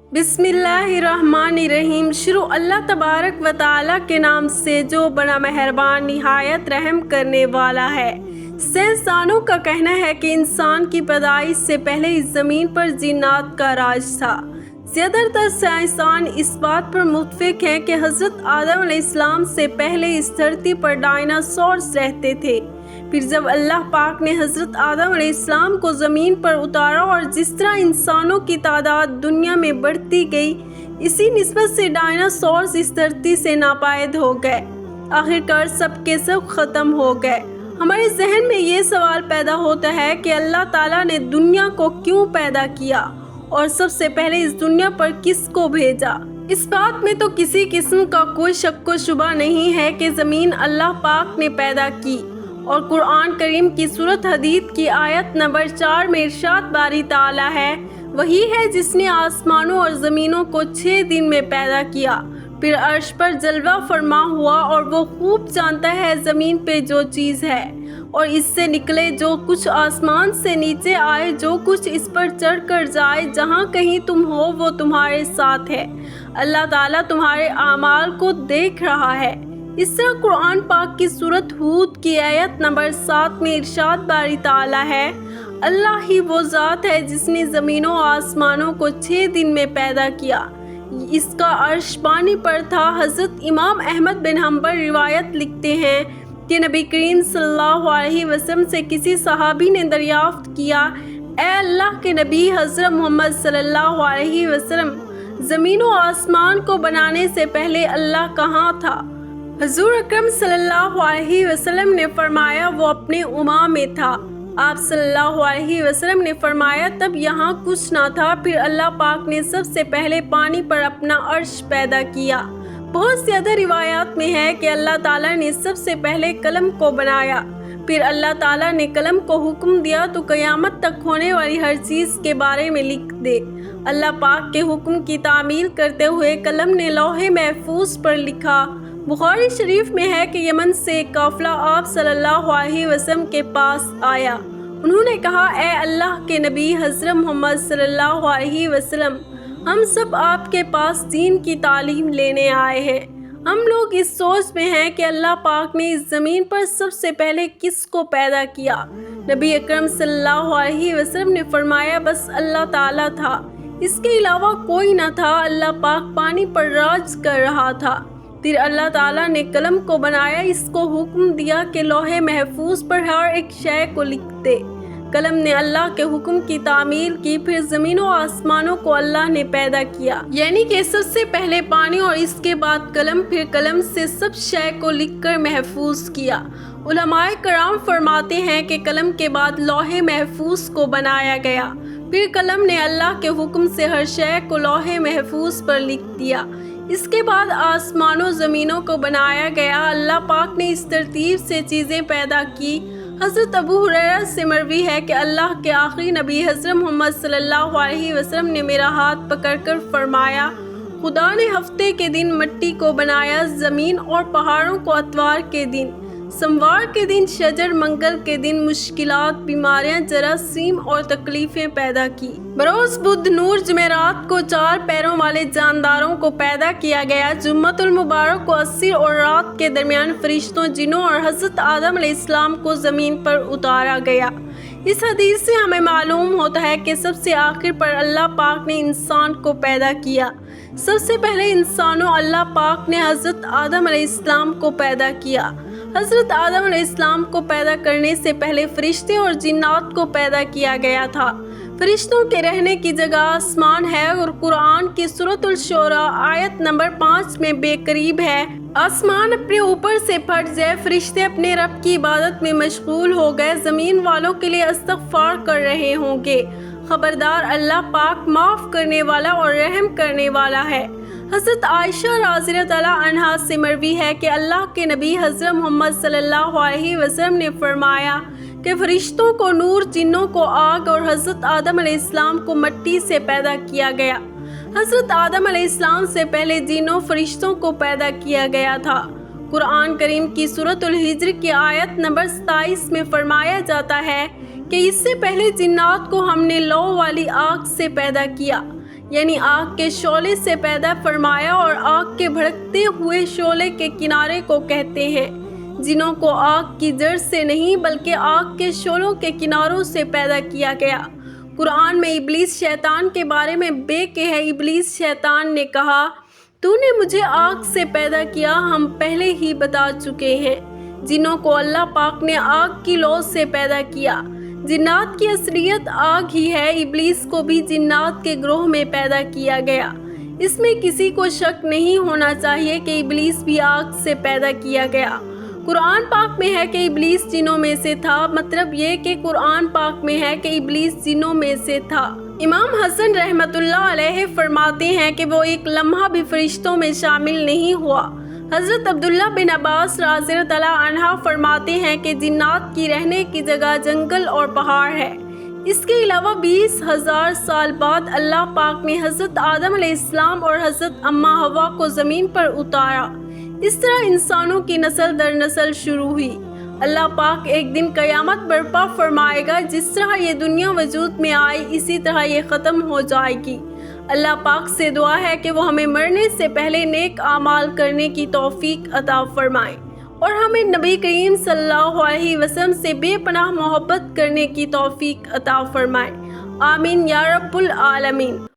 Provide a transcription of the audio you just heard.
बिस्मिल्लाहिर्रहमानिर्रहीम। शुरू अल्लाह तबारक व ताला के नाम से जो बड़ा मेहरबान निहायत रहम करने वाला है। साइंसदानों का कहना है कि इंसान की पैदाइश से पहले इस ज़मीन पर जिन्नात का राज था। ज़्यादातर साइंसदान इस बात पर मुत्तफ़िक़ हैं कि हज़रत आदम अलैहिस्सलाम से पहले इस धरती पर डायनासोर्स रहते थे। फिर जब अल्लाह पाक ने हज़रत आदम अलैहिस्सलाम को ज़मीन पर उतारा और जिस तरह इंसानों की तादाद दुनिया में बढ़ती गई, इसी निस्बत से डायनासोर्स इस धरती से नापायद हो गए। आखिरकार सब के सब ख़त्म हो गए। हमारे जहन में ये सवाल पैदा होता है कि अल्लाह ताला ने दुनिया को क्यों पैदा किया और सबसे पहले इस दुनिया पर किसको भेजा। इस बात में तो किसी किस्म का कोई शक व शुबा नहीं है कि ज़मीन अल्लाह पाक ने पैदा की। और कुरान करीम की सूरत हदीद की आयत नंबर 4 में इरशाद बारी ताला है, वही है जिसने आसमानों और ज़मीनों को 6 दिन में पैदा किया, फिर अर्श पर जलवा फरमा हुआ और वो खूब जानता है ज़मीन पे जो चीज़ है और इससे निकले जो कुछ आसमान से नीचे आए, जो कुछ इस पर चढ़ कर जाए, जहाँ कहीं तुम हो वो तुम्हारे साथ है। अल्लाह ताला तुम्हारे आमाल को देख रहा है। इस तरह कुरान पाक की सूरत हूद की आयत नंबर 7 में इरशाद बारी ताला है, अल्लाह ही वो ज़ात है जिसने ज़मीनों आसमानों को 6 दिन में पैदा किया, इसका अर्श पानी पर था। हज़रत इमाम अहमद बिन हम्बल रिवायत लिखते हैं कि नबी करीम सल्लल्लाहु अलैहि वसल्लम से किसी सहाबी ने दरियाफ्त किया, ए अल्लाह के नबी हज़रत मोहम्मद सल्लल्लाहु अलैहि वसल्लम, ज़मीनों आसमान को बनाने से पहले अल्लाह कहाँ था? हजूर अकरम सल्लल्लाहु अलैहि वसल्लम ने फरमाया वो अपने उमा में था। आप सल्लल्लाहु अलैहि वसल्लम ने फरमाया तब यहाँ कुछ ना था। फिर अल्लाह पाक ने सबसे पहले पानी पर अपना अर्श पैदा किया। बहुत ज़्यादा रिवायात में है कि अल्लाह ताला ने सबसे पहले कलम को बनाया, फिर अल्लाह ताला ने कलम को हुक्म दिया तो क़यामत तक होने वाली हर चीज़ के बारे में लिख दे। अल्लाह पाक के हुक्म की तामील करते हुए कलम ने लौहे महफूज पर लिखा। बुखारी शरीफ में है कि यमन से एक काफ़िला आप सल्लल्लाहु अलैहि वसल्लम के पास आया। उन्होंने कहा, ए अल्लाह के नबी हज़रत मोहम्मद सल्लल्लाहु अलैहि वसल्लम, हम सब आपके पास दीन की तालीम लेने आए हैं। हम लोग इस सोच में हैं कि अल्लाह पाक ने इस ज़मीन पर सबसे पहले किसको पैदा किया। नबी अकरम सल्लल्लाहु अलैहि वसल्लम ने फरमाया बस अल्लाह ताला था, इसके अलावा कोई न था। अल्लाह पाक पानी पर राज कर रहा था। फिर अल्लाह ताला ने कलम को बनाया, इसको हुक्म दिया कि लौहे महफूज पर हर एक शय को लिख दे। कलम ने अल्लाह के हुक्म की तामील की, फिर ज़मीनों आसमानों को अल्लाह ने पैदा किया, यानी कि सबसे पहले पानी और इसके बाद कलम, फिर कलम से सब शय को लिखकर महफूज किया। उलमाए कराम फरमाते हैं कि कलम के बाद लौहे महफूज को बनाया गया, फिर कलम ने अल्लाह के हुक्म से हर शय को लौहे महफूज पर लिख दिया। इसके बाद आसमानों ज़मीनों को बनाया गया। अल्लाह पाक ने इस तरतीब से चीज़ें पैदा की। हज़रत अबू हुरैरा से मरवी है कि अल्लाह के आखिरी नबी हज़रत मोहम्मद सल्लल्लाहु अलैहि वसल्लम ने मेरा हाथ पकड़कर फरमाया, खुदा ने हफ्ते के दिन मिट्टी को बनाया, ज़मीन और पहाड़ों को अतवार के दिन, सोमवार के दिन शजर, मंगल के दिन मुश्किलात, बीमारियां, जरासीम और तकलीफ़ें पैदा की। बरोज़ बुध, नूर, जुमेरात को 4 पैरों वाले जानदारों को पैदा किया गया। जुम्मतुल मुबारक को अस्र और रात के दरमियान फरिश्तों, जिनों और हज़रत आदम अलैहिस्सलाम को ज़मीन पर उतारा गया। इस हदीस से हमें मालूम होता है कि सबसे आखिर पर अल्लाह पाक ने इंसान को पैदा किया। सबसे पहले इंसानों अल्लाह पाक ने हज़रत आदम अलैहिस्सलाम को पैदा किया। हज़रत आदम अलैहिस्सलाम को पैदा करने से पहले फरिश्ते और जिन्नात को पैदा किया गया था। फरिश्तों के रहने की जगह आसमान है और कुरान की सूरतुल शूरा आयत नंबर 5 में बेकरीब है, आसमान अपने ऊपर से फट जाए, फरिश्ते अपने रब की इबादत में मशगूल हो गए, ज़मीन वालों के लिए इस्तग़फ़ार कर रहे होंगे। खबरदार अल्लाह पाक माफ़ करने वाला और रहम करने वाला है। हज़रत आयशा रज़ियल्लाहु अन्हा से मरवी है कि अल्लाह के नबी हज़रत मोहम्मद सल्लल्लाहु अलैहि वसल्लम ने फरमाया कि फरिश्तों को नूर, जिन्नों को आग और हज़रत आदम अलैहिस्सलाम को मिट्टी से पैदा किया गया। हज़रत आदम अलैहिस्सलाम से पहले जिन्नों फरिश्तों को पैदा किया गया था। कुरान करीम की सूरतुल हिज्र की आयत नंबर 27 में फरमाया जाता है कि इससे पहले जिन्नात को हमने लौ वाली आग से पैदा किया, یعنی آگ کے شعلے سے پیدا فرمایا، اور آگ کے بھڑکتے ہوئے شعلے کے کنارے کو کہتے ہیں، جنوں کو آگ کی جڑ سے نہیں بلکہ آگ کے شعلوں کے کناروں سے پیدا کیا گیا۔ قرآن میں ابلیس شیطان کے بارے میں بے کہ ہے ابلیس شیطان نے کہا، تو نے مجھے آگ سے پیدا کیا، ہم پہلے ہی بتا چکے ہیں۔ جنوں کو اللہ پاک نے آگ کی لو سے پیدا کیا۔ جنات کی اصلیت آگ ہی ہے، ابلیس کو بھی جنات کے گروہ میں پیدا کیا گیا۔ اس میں کسی کو شک نہیں ہونا چاہیے کہ ابلیس بھی آگ سے پیدا کیا گیا۔ قرآن پاک میں ہے کہ ابلیس جنوں میں سے تھا، مطلب یہ کہ قرآن پاک میں ہے کہ ابلیس جنوں میں سے تھا۔ امام حسن رحمۃ اللہ علیہ فرماتے ہیں کہ وہ ایک لمحہ بھی فرشتوں میں شامل نہیں ہوا۔ حضرت عبداللہ بن عباس رضی اللہ عنہ فرماتے ہیں کہ جنات کی رہنے کی جگہ جنگل اور پہاڑ ہے۔ اس کے علاوہ 20,000 سال بعد اللہ پاک نے حضرت آدم علیہ السلام اور حضرت اماں حوا کو زمین پر اتارا۔ اس طرح انسانوں کی نسل در نسل شروع ہوئی۔ اللہ پاک ایک دن قیامت برپا فرمائے گا، جس طرح یہ دنیا وجود میں آئی اسی طرح یہ ختم ہو جائے گی۔ اللہ پاک سے دعا ہے کہ وہ ہمیں مرنے سے پہلے نیک اعمال کرنے کی توفیق عطا فرمائے اور ہمیں نبی کریم صلی اللہ علیہ وسلم سے بے پناہ محبت کرنے کی توفیق عطا فرمائے۔ آمین یا رب العالمین۔